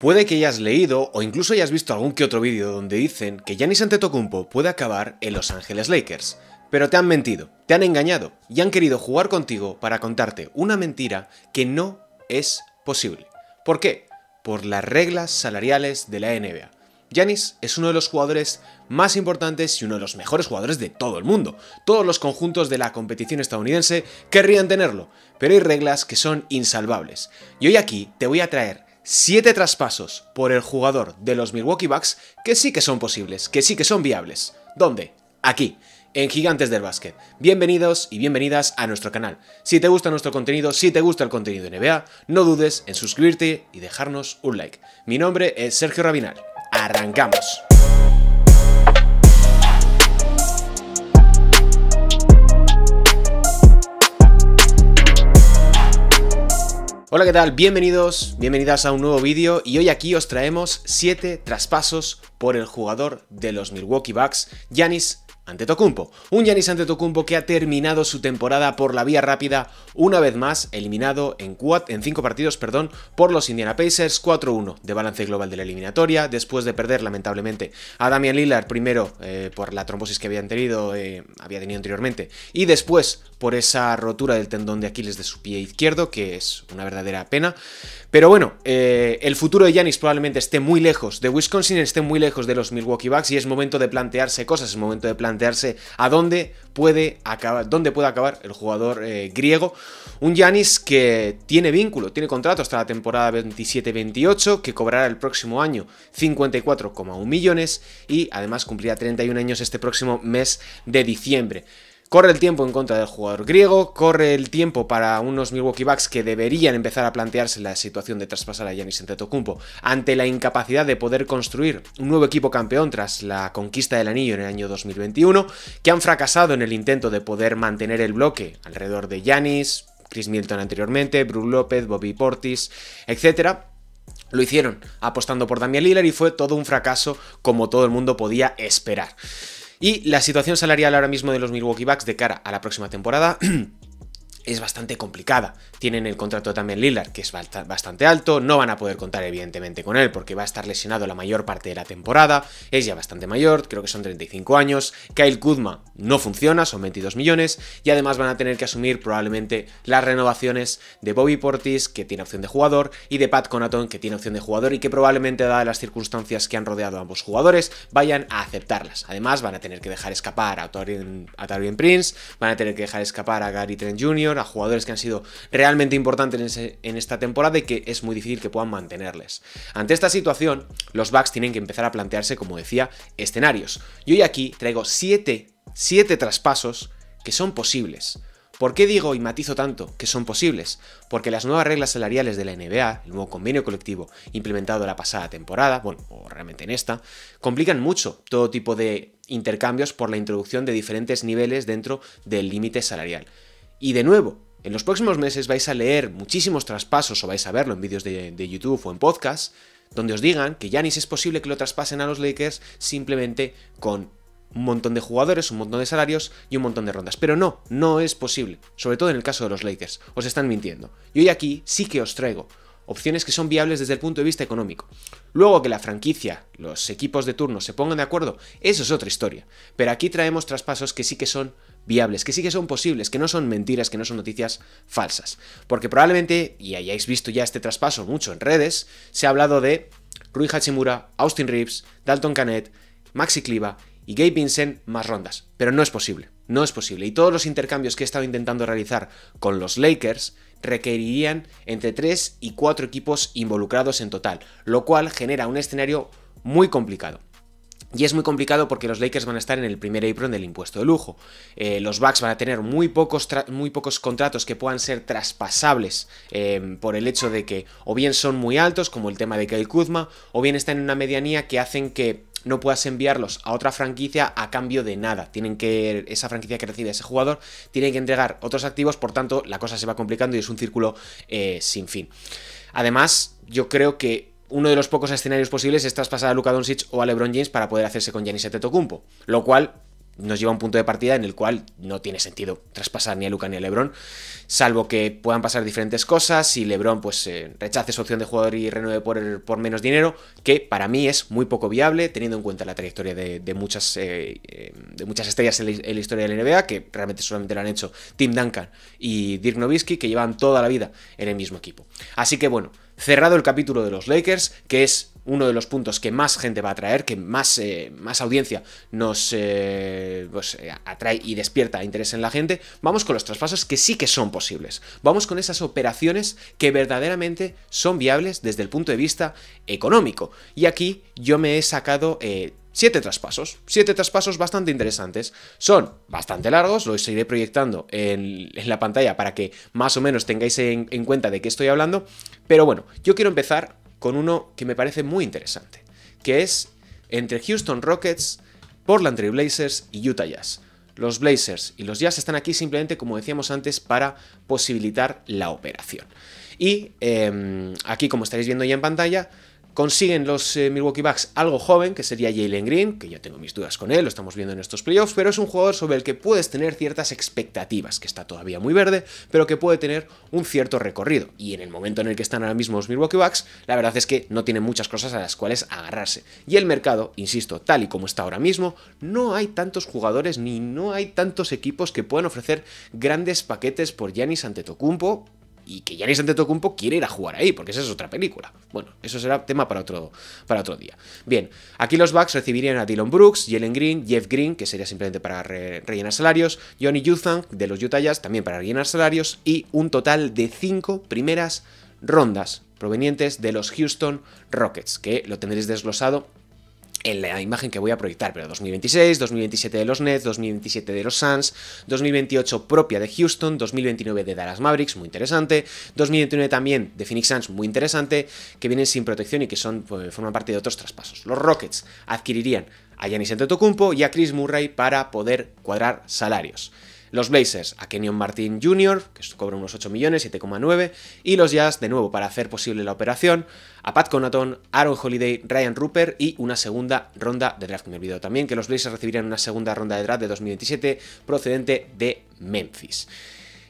Puede que hayas leído o incluso hayas visto algún que otro vídeo donde dicen que Giannis Antetokounmpo puede acabar en Los Ángeles Lakers, pero te han mentido, te han engañado y han querido jugar contigo para contarte una mentira que no es posible. ¿Por qué? Por las reglas salariales de la NBA. Giannis es uno de los jugadores más importantes y uno de los mejores jugadores de todo el mundo. Todos los conjuntos de la competición estadounidense querrían tenerlo, pero hay reglas que son insalvables. Y hoy aquí te voy a traer 7 traspasos por el jugador de los Milwaukee Bucks que sí que son posibles, que sí que son viables. ¿Dónde? Aquí, en Gigantes del Básquet. Bienvenidos y bienvenidas a nuestro canal. Si te gusta nuestro contenido, si te gusta el contenido de NBA, no dudes en suscribirte y dejarnos un like. Mi nombre es Sergio Rabinal. ¡Arrancamos! Hola, ¿qué tal? Bienvenidos, bienvenidas a un nuevo vídeo y hoy aquí os traemos 7 traspasos por el jugador de los Milwaukee Bucks, Giannis Antetokounmpo. Un Giannis Antetokounmpo que ha terminado su temporada por la vía rápida, una vez más eliminado en 5 partidos por los Indiana Pacers, 4-1 de balance global de la eliminatoria, después de perder lamentablemente a Damian Lillard, primero por la trombosis que había tenido anteriormente, y después por esa rotura del tendón de Aquiles de su pie izquierdo, que es una verdadera pena. Pero bueno, el futuro de Giannis probablemente esté muy lejos de Wisconsin, esté muy lejos de los Milwaukee Bucks, y es momento de plantearse cosas, es momento de plantearse a dónde puede acabar el jugador griego. Un Giannis que tiene vínculo, tiene contrato hasta la temporada 27-28, que cobrará el próximo año 54,1 millones y además cumplirá 31 años este próximo mes de diciembre. Corre el tiempo en contra del jugador griego, corre el tiempo para unos Milwaukee Bucks que deberían empezar a plantearse la situación de traspasar a Giannis Antetokounmpo ante la incapacidad de poder construir un nuevo equipo campeón tras la conquista del anillo en el año 2021, que han fracasado en el intento de poder mantener el bloque alrededor de Giannis, Chris Middleton anteriormente, Brook López, Bobby Portis, etc. Lo hicieron apostando por Damian Lillard y fue todo un fracaso como todo el mundo podía esperar. Y la situación salarial ahora mismo de los Milwaukee Bucks de cara a la próxima temporada es bastante complicada. Tienen el contrato también Lillard, que es bastante alto, no van a poder contar evidentemente con él porque va a estar lesionado la mayor parte de la temporada, es ya bastante mayor, creo que son 35 años, Kyle Kuzma no funciona, son 22 millones, y además van a tener que asumir probablemente las renovaciones de Bobby Portis, que tiene opción de jugador, y de Pat Connaughton, que tiene opción de jugador y que probablemente, dadas las circunstancias que han rodeado a ambos jugadores, vayan a aceptarlas. Además van a tener que dejar escapar a Taurean Prince, van a tener que dejar escapar a Gary Trent Jr., a jugadores que han sido realmente importantes en esta temporada y que es muy difícil que puedan mantenerles. Ante esta situación, los Bucks tienen que empezar a plantearse, como decía, escenarios. Y hoy aquí traigo 7 traspasos que son posibles. ¿Por qué digo y matizo tanto que son posibles? Porque las nuevas reglas salariales de la NBA, el nuevo convenio colectivo implementado la pasada temporada, bueno, o realmente en esta, complican mucho todo tipo de intercambios por la introducción de diferentes niveles dentro del límite salarial. Y de nuevo, en los próximos meses vais a leer muchísimos traspasos o vais a verlo en vídeos de YouTube o en podcast, donde os digan que Giannis es posible que lo traspasen a los Lakers simplemente con un montón de jugadores, un montón de salarios y un montón de rondas. Pero no es posible, sobre todo en el caso de los Lakers, os están mintiendo. Y hoy aquí sí que os traigo opciones que son viables desde el punto de vista económico. Luego que la franquicia, los equipos de turno se pongan de acuerdo, eso es otra historia. Pero aquí traemos traspasos que sí que son viables, que sí que son posibles, que no son mentiras, que no son noticias falsas. Porque probablemente, y hayáis visto ya este traspaso mucho en redes, se ha hablado de Rui Hachimura, Austin Reeves, Dalton Knecht, Maxi Kleber y Gabe Vincent más rondas. Pero no es posible, no es posible. Y todos los intercambios que he estado intentando realizar con los Lakers requerirían entre 3 y 4 equipos involucrados en total, lo cual genera un escenario muy complicado. Y es muy complicado porque los Lakers van a estar en el primer apron del impuesto de lujo. Los Bucks van a tener muy pocos contratos que puedan ser traspasables por el hecho de que o bien son muy altos, como el tema de Kyle Kuzma, o bien están en una medianía que hacen que no puedas enviarlos a otra franquicia a cambio de nada. Esa franquicia que recibe a ese jugador tiene que entregar otros activos, por tanto la cosa se va complicando y es un círculo sin fin. Además, yo creo que uno de los pocos escenarios posibles es traspasar a Luka Doncic o a LeBron James para poder hacerse con Giannis Antetokounmpo, lo cual nos lleva a un punto de partida en el cual no tiene sentido traspasar ni a Luka ni a LeBron, salvo que puedan pasar diferentes cosas y LeBron pues rechace su opción de jugador y renueve por menos dinero, que para mí es muy poco viable, teniendo en cuenta la trayectoria de muchas estrellas en la historia de la NBA, que realmente solamente lo han hecho Tim Duncan y Dirk Nowitzki, que llevan toda la vida en el mismo equipo. Así que bueno, cerrado el capítulo de los Lakers, que es uno de los puntos que más gente va a atraer, que más audiencia nos atrae y despierta interés en la gente, vamos con los traspasos que sí que son posibles. Vamos con esas operaciones que verdaderamente son viables desde el punto de vista económico. Y aquí yo me he sacado 7 traspasos bastante interesantes. Son bastante largos, los iré proyectando en la pantalla para que más o menos tengáis en cuenta de qué estoy hablando. Pero bueno, yo quiero empezar con uno que me parece muy interesante, que es entre Houston Rockets, Portland Trail Blazers y Utah Jazz. Los Blazers y los Jazz están aquí simplemente, como decíamos antes, para posibilitar la operación. Y aquí, como estaréis viendo ya en pantalla, consiguen los Milwaukee Bucks algo joven, que sería Jalen Green, que yo tengo mis dudas con él, lo estamos viendo en estos playoffs, pero es un jugador sobre el que puedes tener ciertas expectativas, que está todavía muy verde, pero que puede tener un cierto recorrido. Y en el momento en el que están ahora mismo los Milwaukee Bucks, la verdad es que no tienen muchas cosas a las cuales agarrarse. Y el mercado, insisto, tal y como está ahora mismo, no hay tantos jugadores ni no hay tantos equipos que puedan ofrecer grandes paquetes por Giannis Antetokounmpo, y que Giannis Antetokounmpo quiere ir a jugar ahí, porque esa es otra película. Bueno, eso será tema para otro día. Bien, aquí los Bucks recibirían a Dillon Brooks, Jalen Green, Jeff Green, que sería simplemente para rellenar salarios, Johnny Juzang de los Utah Jazz, también para rellenar salarios, y un total de 5 primeras rondas provenientes de los Houston Rockets, que lo tendréis desglosado en la imagen que voy a proyectar, pero 2026, 2027 de los Nets, 2027 de los Suns, 2028 propia de Houston, 2029 de Dallas Mavericks, muy interesante, 2029 también de Phoenix Suns, muy interesante, que vienen sin protección y que forman parte de otros traspasos. Los Rockets adquirirían a Giannis Antetokounmpo y a Chris Murray para poder cuadrar salarios. Los Blazers a Kenyon Martin Jr., que cobra unos 8 millones, 7,9, y los Jazz, de nuevo, para hacer posible la operación, a Pat Connaughton, Aaron Holiday, Ryan Rupert y una segunda ronda de draft. Me olvido también que los Blazers recibirían una segunda ronda de draft de 2027 procedente de Memphis.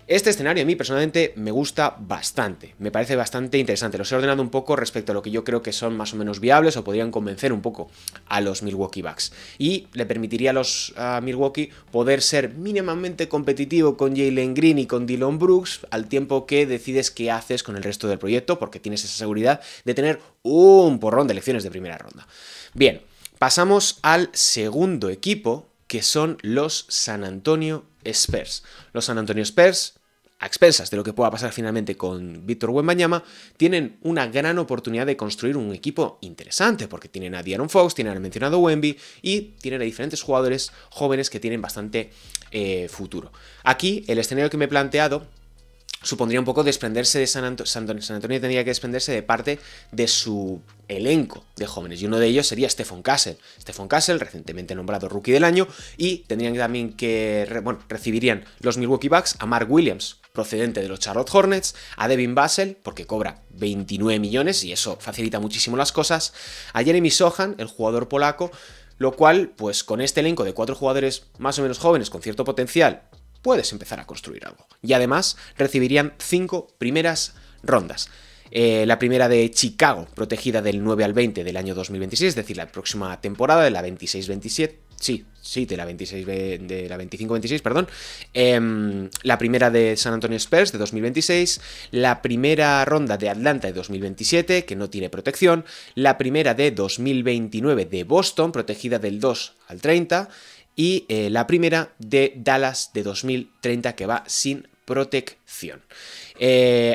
Este escenario a mí personalmente me gusta bastante, me parece bastante interesante. Los he ordenado un poco respecto a lo que yo creo que son más o menos viables o podrían convencer un poco a los Milwaukee Bucks. Y le permitiría a los Milwaukee poder ser mínimamente competitivo con Jalen Green y con Dillon Brooks al tiempo que decides qué haces con el resto del proyecto, porque tienes esa seguridad de tener un porrón de elecciones de primera ronda. Bien, pasamos al segundo equipo, que son los San Antonio Spurs. Los San Antonio Spurs, a expensas de lo que pueda pasar finalmente con Víctor Wembanyama, tienen una gran oportunidad de construir un equipo interesante, porque tienen a De'Aaron Fox, tienen al mencionado Wemby y tienen a diferentes jugadores jóvenes que tienen bastante futuro. Aquí, el escenario que me he planteado supondría un poco desprenderse de San Antonio. San Antonio tendría que desprenderse de parte de su elenco de jóvenes, y uno de ellos sería Stephon Castle. Stephon Castle, recientemente nombrado Rookie del Año, y tendrían también que, recibirían los Milwaukee Bucks a Mark Williams, procedente de los Charlotte Hornets, a Devin Vassell, porque cobra 29 millones, y eso facilita muchísimo las cosas, a Jeremy Sochan, el jugador polaco, lo cual, pues con este elenco de 4 jugadores más o menos jóvenes con cierto potencial, puedes empezar a construir algo. Y además recibirían 5 primeras rondas. La primera de Chicago, protegida del 9 al 20 del año 2026, es decir, la próxima temporada de la 26-27. Sí, de la 25-26, perdón. La primera de San Antonio Spurs de 2026, la primera ronda de Atlanta de 2027, que no tiene protección, la primera de 2029 de Boston, protegida del 2 al 30, y la primera de Dallas de 2030, que va sin protección.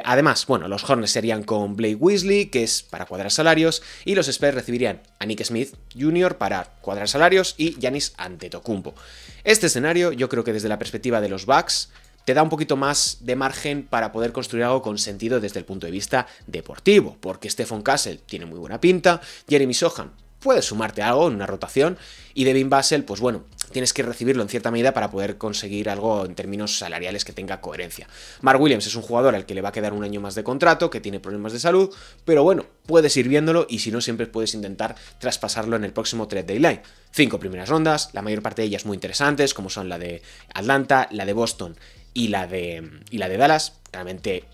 Además, bueno, los Hornets serían con Blake Weasley, que es para cuadrar salarios, y los Spurs recibirían a Nick Smith Jr. para cuadrar salarios y Giannis Antetokounmpo. Este escenario, yo creo que desde la perspectiva de los Bucks, te da un poquito más de margen para poder construir algo con sentido desde el punto de vista deportivo, porque Stephon Castle tiene muy buena pinta, Jeremy Sochan puedes sumarte algo en una rotación. Y Devin Vassell, pues bueno, tienes que recibirlo en cierta medida para poder conseguir algo en términos salariales que tenga coherencia. Mark Williams es un jugador al que le va a quedar un año más de contrato, que tiene problemas de salud, pero bueno, puedes ir viéndolo y si no, siempre puedes intentar traspasarlo en el próximo trade deadline. 5 primeras rondas, la mayor parte de ellas muy interesantes, como son la de Atlanta, la de Boston y la de Dallas, realmente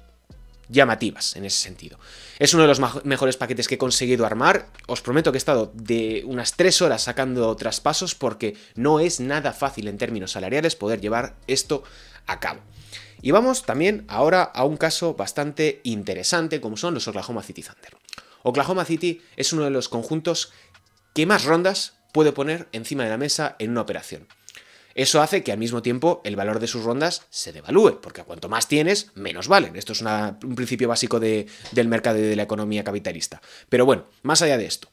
llamativas en ese sentido. Es uno de los mejores paquetes que he conseguido armar. Os prometo que he estado de unas 3 horas sacando traspasos porque no es nada fácil en términos salariales poder llevar esto a cabo. Y vamos también ahora a un caso bastante interesante como son los Oklahoma City Thunder. Oklahoma City es uno de los conjuntos que más rondas puede poner encima de la mesa en una operación. Eso hace que al mismo tiempo el valor de sus rondas se devalúe, porque a cuanto más tienes, menos valen. Esto es un principio básico del mercado y de la economía capitalista. Pero bueno, más allá de esto,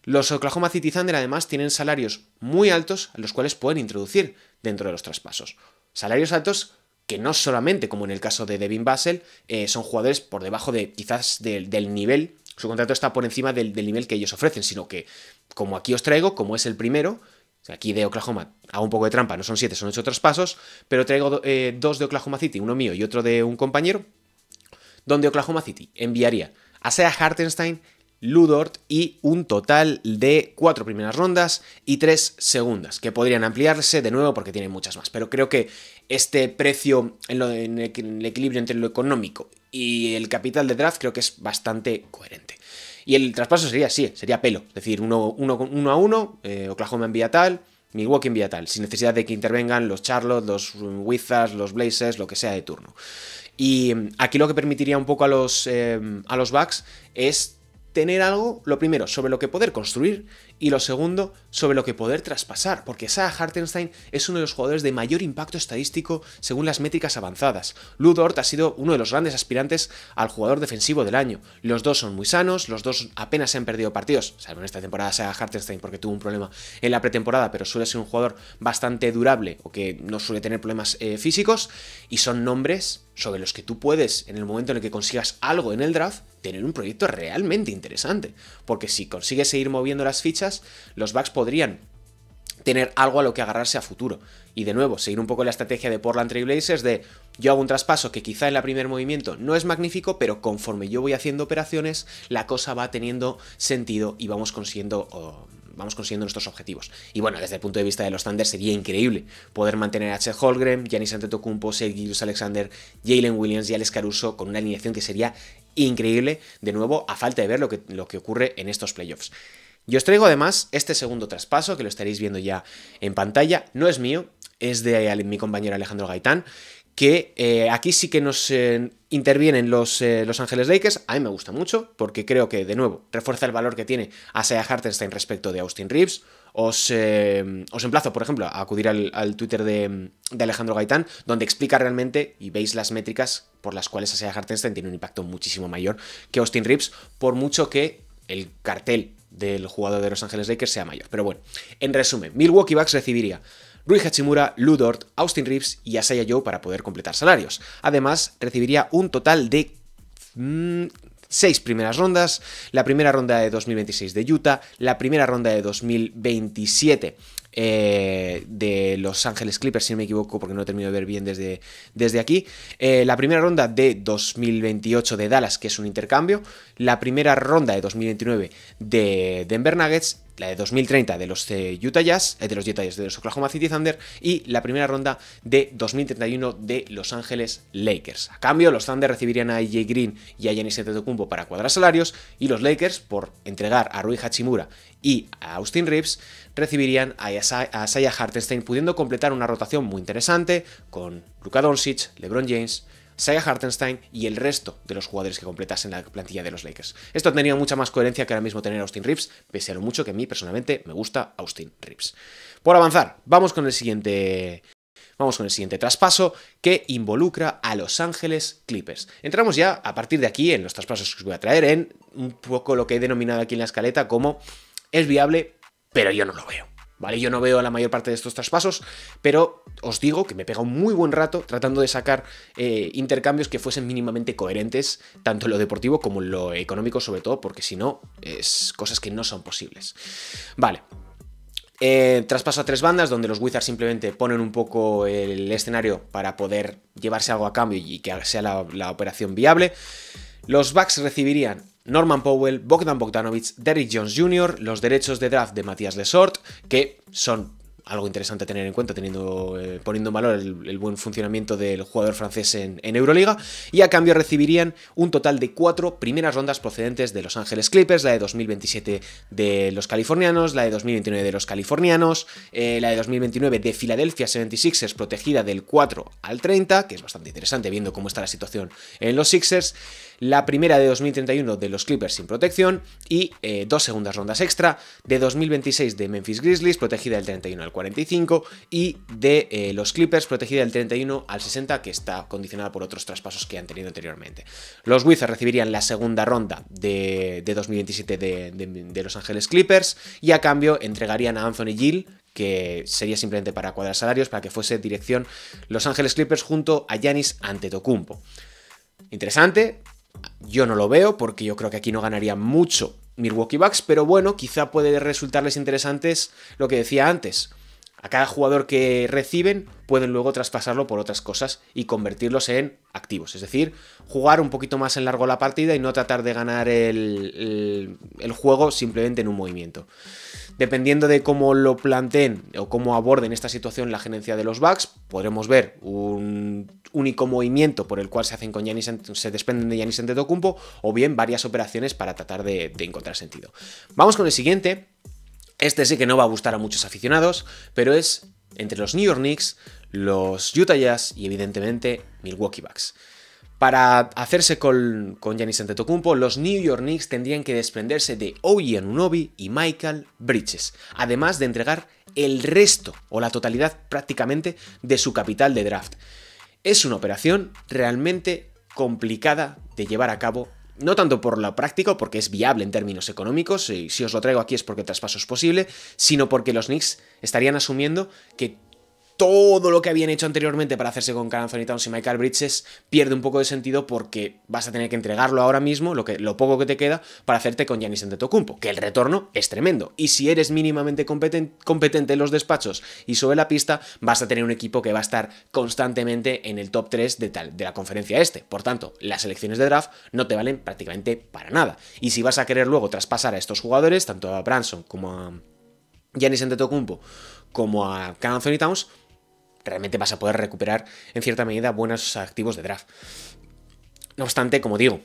los Oklahoma City Thunder además tienen salarios muy altos a los cuales pueden introducir dentro de los traspasos. Salarios altos que no solamente, como en el caso de Devin Vassell, son jugadores por debajo de quizás del nivel, su contrato está por encima del nivel que ellos ofrecen, sino que, como aquí os traigo, como es el primero, aquí de Oklahoma hago un poco de trampa, no son 7, son 8 traspasos, pero traigo 2 de Oklahoma City, uno mío y otro de un compañero, donde Oklahoma City enviaría a Isaiah Hartenstein, Lu Dort y un total de 4 primeras rondas y 3 segundas, que podrían ampliarse de nuevo porque tienen muchas más. Pero creo que este precio en el equilibrio entre lo económico y el capital de draft creo que es bastante coherente. Y el traspaso sería así, sería pelo, es decir, uno a uno, Oklahoma envía tal, Milwaukee envía tal, sin necesidad de que intervengan los Charlotte, los Wizards, los Blazers, lo que sea de turno. Y aquí lo que permitiría un poco a los Bucks es tener algo, lo primero, sobre lo que poder construir y lo segundo, sobre lo que poder traspasar, porque Isaiah Hartenstein es uno de los jugadores de mayor impacto estadístico según las métricas avanzadas. Lu Dort ha sido uno de los grandes aspirantes al jugador defensivo del año. Los dos son muy sanos, los dos apenas se han perdido partidos, salvo en esta temporada Isaiah Hartenstein porque tuvo un problema en la pretemporada, pero suele ser un jugador bastante durable o que no suele tener problemas físicos y son nombres sobre los que tú puedes, en el momento en el que consigas algo en el draft, tener un proyecto realmente interesante, porque si consigues seguir moviendo las fichas, los Bucks podrían tener algo a lo que agarrarse a futuro. Y de nuevo, seguir un poco la estrategia de Portland Trail Blazers de yo hago un traspaso que quizá en el primer movimiento no es magnífico, pero conforme yo voy haciendo operaciones, la cosa va teniendo sentido y vamos consiguiendo nuestros objetivos. Y bueno, desde el punto de vista de los Thunder sería increíble poder mantener a Chet Holmgren, Giannis Antetokounmpo, Shai Gilgeous-Alexander, Jalen Williams y Alex Caruso con una alineación que sería increíble, de nuevo, a falta de ver lo que ocurre en estos playoffs. Yo os traigo además este segundo traspaso, que lo estaréis viendo ya en pantalla, no es mío, es de mi compañero Alejandro Gaitán, que aquí sí que nos intervienen los Ángeles Lakers. A mí me gusta mucho, porque creo que, de nuevo, refuerza el valor que tiene Isaiah Hartenstein respecto de Austin Reeves. Os emplazo, por ejemplo, a acudir al Twitter de Alejandro Gaitán, donde explica realmente y veis las métricas por las cuales Isaiah Hartenstein tiene un impacto muchísimo mayor que Austin Reeves, por mucho que el cartel del jugador de Los Ángeles Lakers sea mayor. Pero bueno, en resumen, Milwaukee Bucks recibiría Rui Hachimura, Lu Dort, Austin Reeves y Isaiah Joe para poder completar salarios. Además, recibiría un total de 6 primeras rondas, la primera ronda de 2026 de Utah, la primera ronda de 2027 de Los Ángeles Clippers, si no me equivoco, porque no he terminado de ver bien desde aquí, la primera ronda de 2028 de Dallas, que es un intercambio, la primera ronda de 2029 de Denver Nuggets, la de 2030 de los Utah Jazz, de los Oklahoma City Thunder y la primera ronda de 2031 de Los Ángeles Lakers. A cambio, los Thunder recibirían a AJ Green y a Giannis Antetokounmpo para cuadrar salarios y los Lakers, por entregar a Rui Hachimura y a Austin Reeves, recibirían a Isaiah Hartenstein, pudiendo completar una rotación muy interesante con Luka Doncic, LeBron James, Isaiah Hartenstein y el resto de los jugadores que completasen la plantilla de los Lakers. Esto tendría mucha más coherencia que ahora mismo tener a Austin Reeves, pese a lo mucho que a mí personalmente me gusta Austin Reeves. Por avanzar, vamos con el siguiente traspaso que involucra a Los Ángeles Clippers. Entramos ya a partir de aquí en los traspasos que os voy a traer en un poco lo que he denominado aquí en la escaleta como es viable, pero yo no lo veo. ¿vale? Yo no veo la mayor parte de estos traspasos, pero os digo que me pega un muy buen rato tratando de sacar intercambios que fuesen mínimamente coherentes, tanto en lo deportivo como en lo económico, sobre todo, porque si no, es cosas que no son posibles. Vale. Traspaso a 3 bandas, donde los Wizards simplemente ponen un poco el escenario para poder llevarse algo a cambio y que sea la operación viable. Los Bucks recibirían Norman Powell, Bogdan Bogdanovic, Derrick Jones Jr., los derechos de draft de Matías Lesort, que son algo interesante a tener en cuenta, poniendo en valor el buen funcionamiento del jugador francés en Euroliga, y a cambio recibirían un total de 4 primeras rondas procedentes de Los Ángeles Clippers, la de 2027 de los californianos, la de 2029 de los californianos, la de 2029 de Philadelphia 76ers, protegida del 4 al 30, que es bastante interesante viendo cómo está la situación en los Sixers, la primera de 2031 de los Clippers sin protección y 2 segundas rondas extra de 2026 de Memphis Grizzlies, protegida del 31 al 45, y de los Clippers, protegida del 31 al 60, que está condicionada por otros traspasos que han tenido anteriormente. Los Wizards recibirían la segunda ronda de 2027 de Los Ángeles Clippers y a cambio entregarían a Anthony Gill, que sería simplemente para cuadrar salarios, para que fuese dirección Los Ángeles Clippers junto a Giannis Antetokounmpo. Interesante. Yo no lo veo porque yo creo que aquí no ganaría mucho Milwaukee Bucks, pero bueno, quizá puede resultarles interesantes lo que decía antes. A cada jugador que reciben pueden luego traspasarlo por otras cosas y convertirlos en activos. Es decir, jugar un poquito más en largo la partida y no tratar de ganar el juego simplemente en un movimiento. Dependiendo de cómo lo planteen o cómo aborden esta situación la gerencia de los Bucks, podremos ver un único movimiento por el cual se desprenden de Giannis Antetokounmpo, o bien varias operaciones para tratar de encontrar sentido. Vamos con el siguiente. Este sí que no va a gustar a muchos aficionados, pero es entre los New York Knicks, los Utah Jazz y evidentemente Milwaukee Bucks. Para hacerse con Giannis Antetokounmpo, los New York Knicks tendrían que desprenderse de OG Anunoby y Michael Bridges, además de entregar el resto o la totalidad prácticamente de su capital de draft. Es una operación realmente complicada de llevar a cabo, no tanto por lo práctico, porque es viable en términos económicos, y si os lo traigo aquí es porque el traspaso es posible, sino porque los Knicks estarían asumiendo que todo lo que habían hecho anteriormente para hacerse con Karl Anthony Towns y Michael Bridges pierde un poco de sentido, porque vas a tener que entregarlo ahora mismo, lo poco que te queda, para hacerte con Giannis Antetokounmpo, que el retorno es tremendo. Y si eres mínimamente competente en los despachos y sobre la pista, vas a tener un equipo que va a estar constantemente en el top 3 de la conferencia este. Por tanto, las elecciones de draft no te valen prácticamente para nada. Y si vas a querer luego traspasar a estos jugadores, tanto a Brunson como a Giannis Antetokounmpo como a Karl Anthony Towns, realmente vas a poder recuperar en cierta medida buenos activos de draft. No obstante, como digo,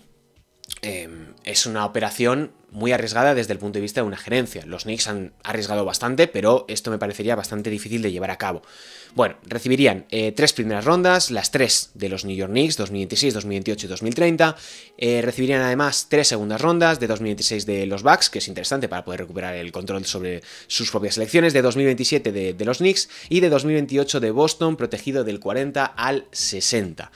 es una operación muy arriesgada desde el punto de vista de una gerencia. Los Knicks han arriesgado bastante, pero esto me parecería bastante difícil de llevar a cabo. Bueno, recibirían 3 primeras rondas, las 3 de los New York Knicks, 2026, 2028 y 2030. Recibirían además 3 segundas rondas de 2026 de los Bucks, que es interesante para poder recuperar el control sobre sus propias selecciones, de 2027 de los Knicks y de 2028 de Boston, protegido del 40 al 60.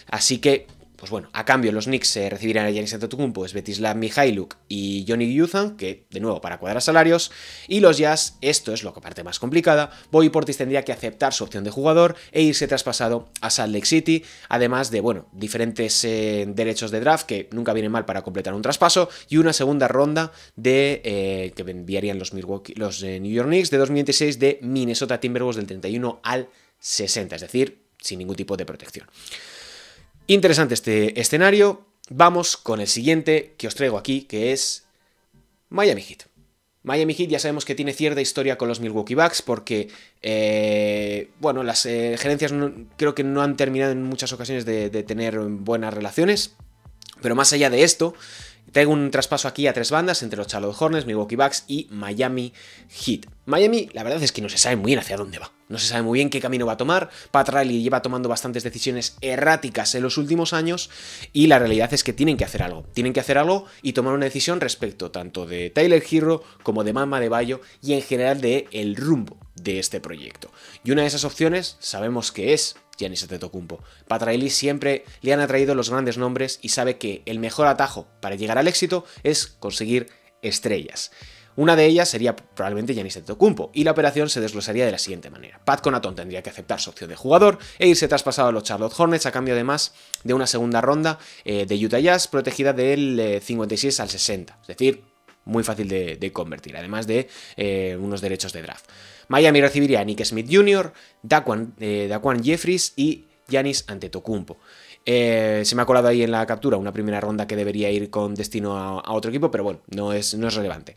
Así que, pues bueno, a cambio los Knicks recibirían a Giannis Antetokounmpo, Svetislav Mikhailiuk y Johnny Giusan, que de nuevo para cuadrar salarios, y los Jazz, esto es lo que parte más complicada, Bobby Portis tendría que aceptar su opción de jugador e irse traspasado a Salt Lake City, además de, bueno, diferentes derechos de draft que nunca vienen mal para completar un traspaso, y una segunda ronda que enviarían los New York Knicks de 2026 de Minnesota Timberwolves del 31 al 60, es decir, sin ningún tipo de protección. Interesante este escenario. Vamos con el siguiente que os traigo aquí, que es Miami Heat. Miami Heat ya sabemos que tiene cierta historia con los Milwaukee Bucks porque, bueno, las gerencias creo que no han terminado en muchas ocasiones de tener buenas relaciones, pero más allá de esto, traigo un traspaso aquí a 3 bandas entre los Charlotte Hornets, Milwaukee Bucks y Miami Heat. Miami, la verdad es que no se sabe muy bien hacia dónde va. No se sabe muy bien qué camino va a tomar. Pat Riley lleva tomando bastantes decisiones erráticas en los últimos años y la realidad es que tienen que hacer algo. Tienen que hacer algo y tomar una decisión respecto tanto de Tyler Herro como de Bam Adebayo y en general de el rumbo de este proyecto. Y una de esas opciones sabemos que es Giannis Antetokounmpo. Pat Riley siempre le han atraído los grandes nombres y sabe que el mejor atajo para llegar al éxito es conseguir estrellas. Una de ellas sería probablemente Giannis Antetokounmpo, y la operación se desglosaría de la siguiente manera. Pat Connaughton tendría que aceptar su opción de jugador e irse traspasado a los Charlotte Hornets a cambio además de una segunda ronda de Utah Jazz protegida del 56 al 60, es decir, muy fácil de convertir, además de unos derechos de draft. Miami recibiría a Nick Smith Jr., Daquan Jeffries y Giannis Antetokounmpo. Se me ha colado ahí en la captura una primera ronda que debería ir con destino a otro equipo, pero bueno, no es relevante.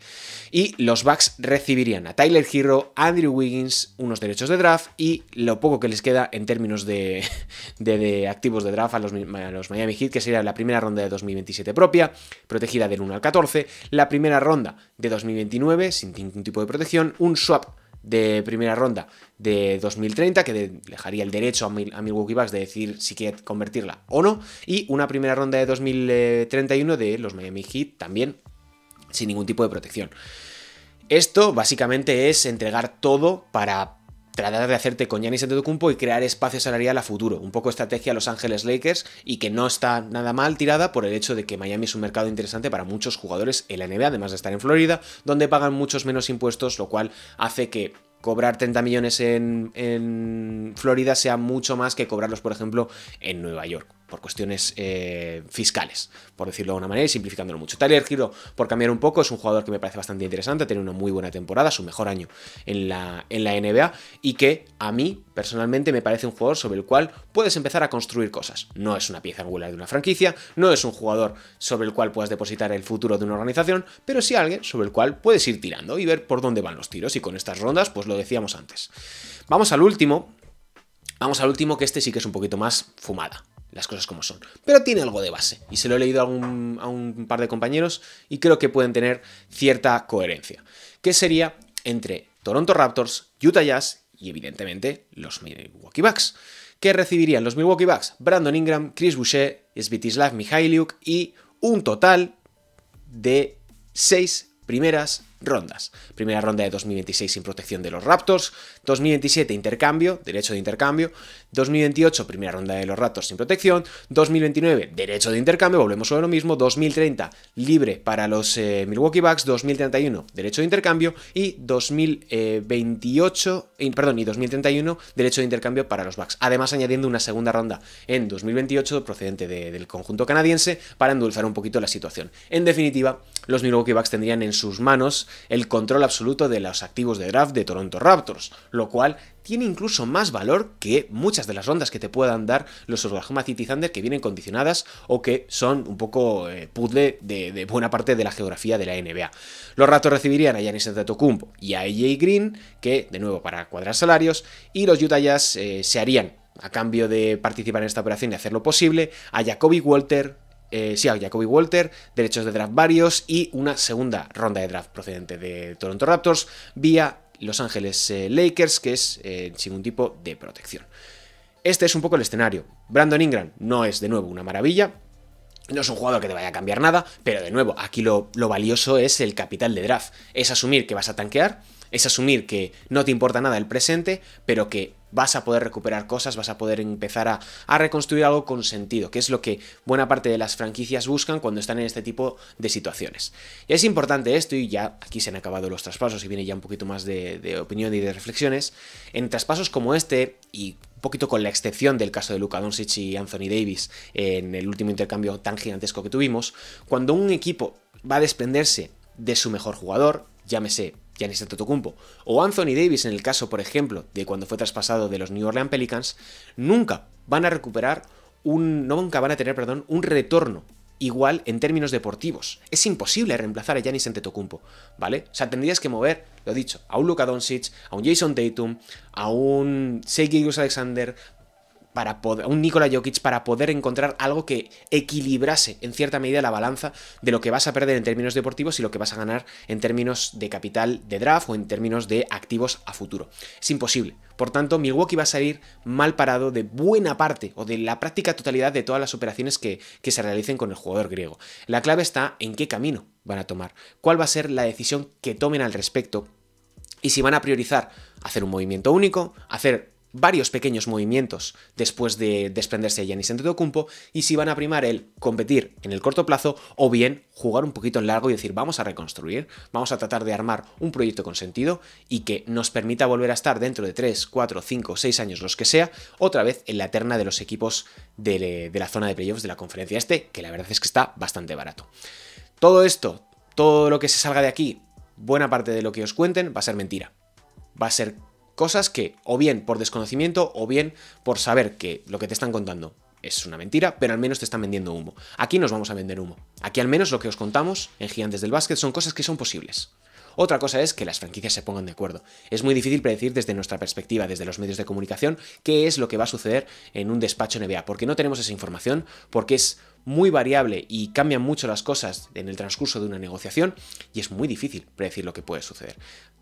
Y los Bucks recibirían a Tyler Herro, Andrew Wiggins, unos derechos de draft y lo poco que les queda en términos de activos de draft a los Miami Heat, que sería la primera ronda de 2027 propia, protegida del 1 al 14, la primera ronda de 2029 sin ningún tipo de protección, un swap de primera ronda de 2030 que dejaría el derecho a Milwaukee Bucks de decir si quiere convertirla o no, y una primera ronda de 2031 de los Miami Heat también sin ningún tipo de protección. Esto básicamente es entregar todo para tratar de hacerte con Giannis Antetokounmpo y crear espacio salarial a futuro. Un poco estrategia a Los Ángeles Lakers y que no está nada mal tirada por el hecho de que Miami es un mercado interesante para muchos jugadores en la NBA, además de estar en Florida, donde pagan muchos menos impuestos, lo cual hace que cobrar 30 millones en Florida sea mucho más que cobrarlos, por ejemplo, en Nueva York, por cuestiones fiscales, por decirlo de una manera y simplificándolo mucho. Tyler Herro, por cambiar un poco, es un jugador que me parece bastante interesante, ha tenido una muy buena temporada, su mejor año en la NBA, y que a mí, personalmente, me parece un jugador sobre el cual puedes empezar a construir cosas. No es una pieza angular de una franquicia, no es un jugador sobre el cual puedas depositar el futuro de una organización, pero sí alguien sobre el cual puedes ir tirando y ver por dónde van los tiros, y con estas rondas, pues lo decíamos antes. Vamos al último, que este sí que es un poquito más fumada. Las cosas como son, pero tiene algo de base y se lo he leído a un par de compañeros y creo que pueden tener cierta coherencia, que sería entre Toronto Raptors, Utah Jazz y evidentemente los Milwaukee Bucks, que recibirían los Milwaukee Bucks Brandon Ingram, Chris Boucher, Svetislav Mikhailiuk y un total de 6 primeras rondas. Primera ronda de 2026 sin protección de los Raptors, 2027 intercambio, derecho de intercambio, 2028 primera ronda de los Raptors sin protección, 2029 derecho de intercambio, volvemos sobre lo mismo, 2030 libre para los Milwaukee Bucks, 2031 derecho de intercambio y 2031 derecho de intercambio para los Bucks. Además añadiendo una segunda ronda en 2028 procedente del conjunto canadiense para endulzar un poquito la situación. En definitiva, los Milwaukee Bucks tendrían en sus manos el control absoluto de los activos de draft de Toronto Raptors, lo cual tiene incluso más valor que muchas de las rondas que te puedan dar los Oklahoma City Thunder, que vienen condicionadas o que son un poco puzzle de buena parte de la geografía de la NBA. Los Raptors recibirían a Giannis Antetokounmpo y a AJ Green, que de nuevo para cuadrar salarios, y los Utah Jazz se harían, a cambio de participar en esta operación y hacer lo posible, a Jacoby Walter, derechos de draft varios y una segunda ronda de draft procedente de Toronto Raptors vía Los Ángeles Lakers, que es sin ningún tipo de protección. Este es un poco el escenario. Brandon Ingram no es de nuevo una maravilla, no es un jugador que te vaya a cambiar nada, pero de nuevo, aquí lo valioso es el capital de draft. Es asumir que vas a tanquear, es asumir que no te importa nada el presente, pero que vas a poder recuperar cosas, vas a poder empezar a reconstruir algo con sentido, que es lo que buena parte de las franquicias buscan cuando están en este tipo de situaciones. Y es importante esto, y ya aquí se han acabado los traspasos y viene ya un poquito más de opinión y de reflexiones. En traspasos como este, y un poquito con la excepción del caso de Luka Doncic y Anthony Davis en el último intercambio tan gigantesco que tuvimos, cuando un equipo va a desprenderse de su mejor jugador, llámese Giannis Antetokounmpo o Anthony Davis en el caso, por ejemplo, de cuando fue traspasado de los New Orleans Pelicans, nunca van a tener un retorno igual en términos deportivos. Es imposible reemplazar a Giannis Antetokounmpo, ¿vale? O sea, tendrías que mover, lo dicho, a un Luka Doncic, a un Jason Tatum, a un Shai Gilgeous-Alexander, a un Nikola Jokic, para poder encontrar algo que equilibrase en cierta medida la balanza de lo que vas a perder en términos deportivos y lo que vas a ganar en términos de capital de draft o en términos de activos a futuro. Es imposible. Por tanto, Milwaukee va a salir mal parado de buena parte o de la práctica totalidad de todas las operaciones que se realicen con el jugador griego. La clave está en qué camino van a tomar, cuál va a ser la decisión que tomen al respecto y si van a priorizar hacer un movimiento único, hacer varios pequeños movimientos después de desprenderse de Giannis Antetokounmpo y si van a primar el competir en el corto plazo o bien jugar un poquito en largo y decir vamos a reconstruir, vamos a tratar de armar un proyecto con sentido y que nos permita volver a estar dentro de 3, 4, 5, 6 años, los que sea, otra vez en la terna de los equipos de la zona de playoffs de la conferencia este, que la verdad es que está bastante barato. Todo esto, todo lo que se salga de aquí, buena parte de lo que os cuenten va a ser mentira. Va a ser cosas que, o bien por desconocimiento, o bien por saber que lo que te están contando es una mentira, pero al menos te están vendiendo humo. Aquí nos vamos a vender humo. Aquí al menos lo que os contamos en Gigantes del Básquet son cosas que son posibles. Otra cosa es que las franquicias se pongan de acuerdo. Es muy difícil predecir desde nuestra perspectiva, desde los medios de comunicación, qué es lo que va a suceder en un despacho NBA, porque no tenemos esa información, porque es muy variable y cambian mucho las cosas en el transcurso de una negociación y es muy difícil predecir lo que puede suceder.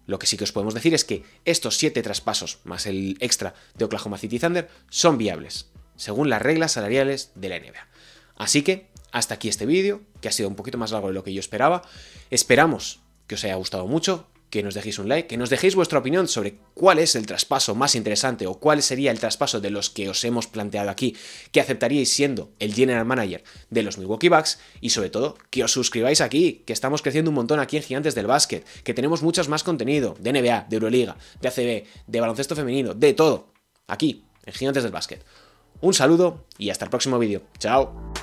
Lo que sí que os podemos decir es que estos 7 traspasos, más el extra de Oklahoma City Thunder, son viables, según las reglas salariales de la NBA. Así que, hasta aquí este vídeo, que ha sido un poquito más largo de lo que yo esperaba. Esperamos que os haya gustado mucho, que nos dejéis un like, que nos dejéis vuestra opinión sobre cuál es el traspaso más interesante o cuál sería el traspaso de los que os hemos planteado aquí que aceptaríais siendo el general manager de los Milwaukee Bucks y sobre todo que os suscribáis aquí, que estamos creciendo un montón aquí en Gigantes del Básquet, que tenemos mucho más contenido de NBA, de Euroliga, de ACB, de baloncesto femenino, de todo, aquí en Gigantes del Básquet. Un saludo y hasta el próximo vídeo. ¡Chao!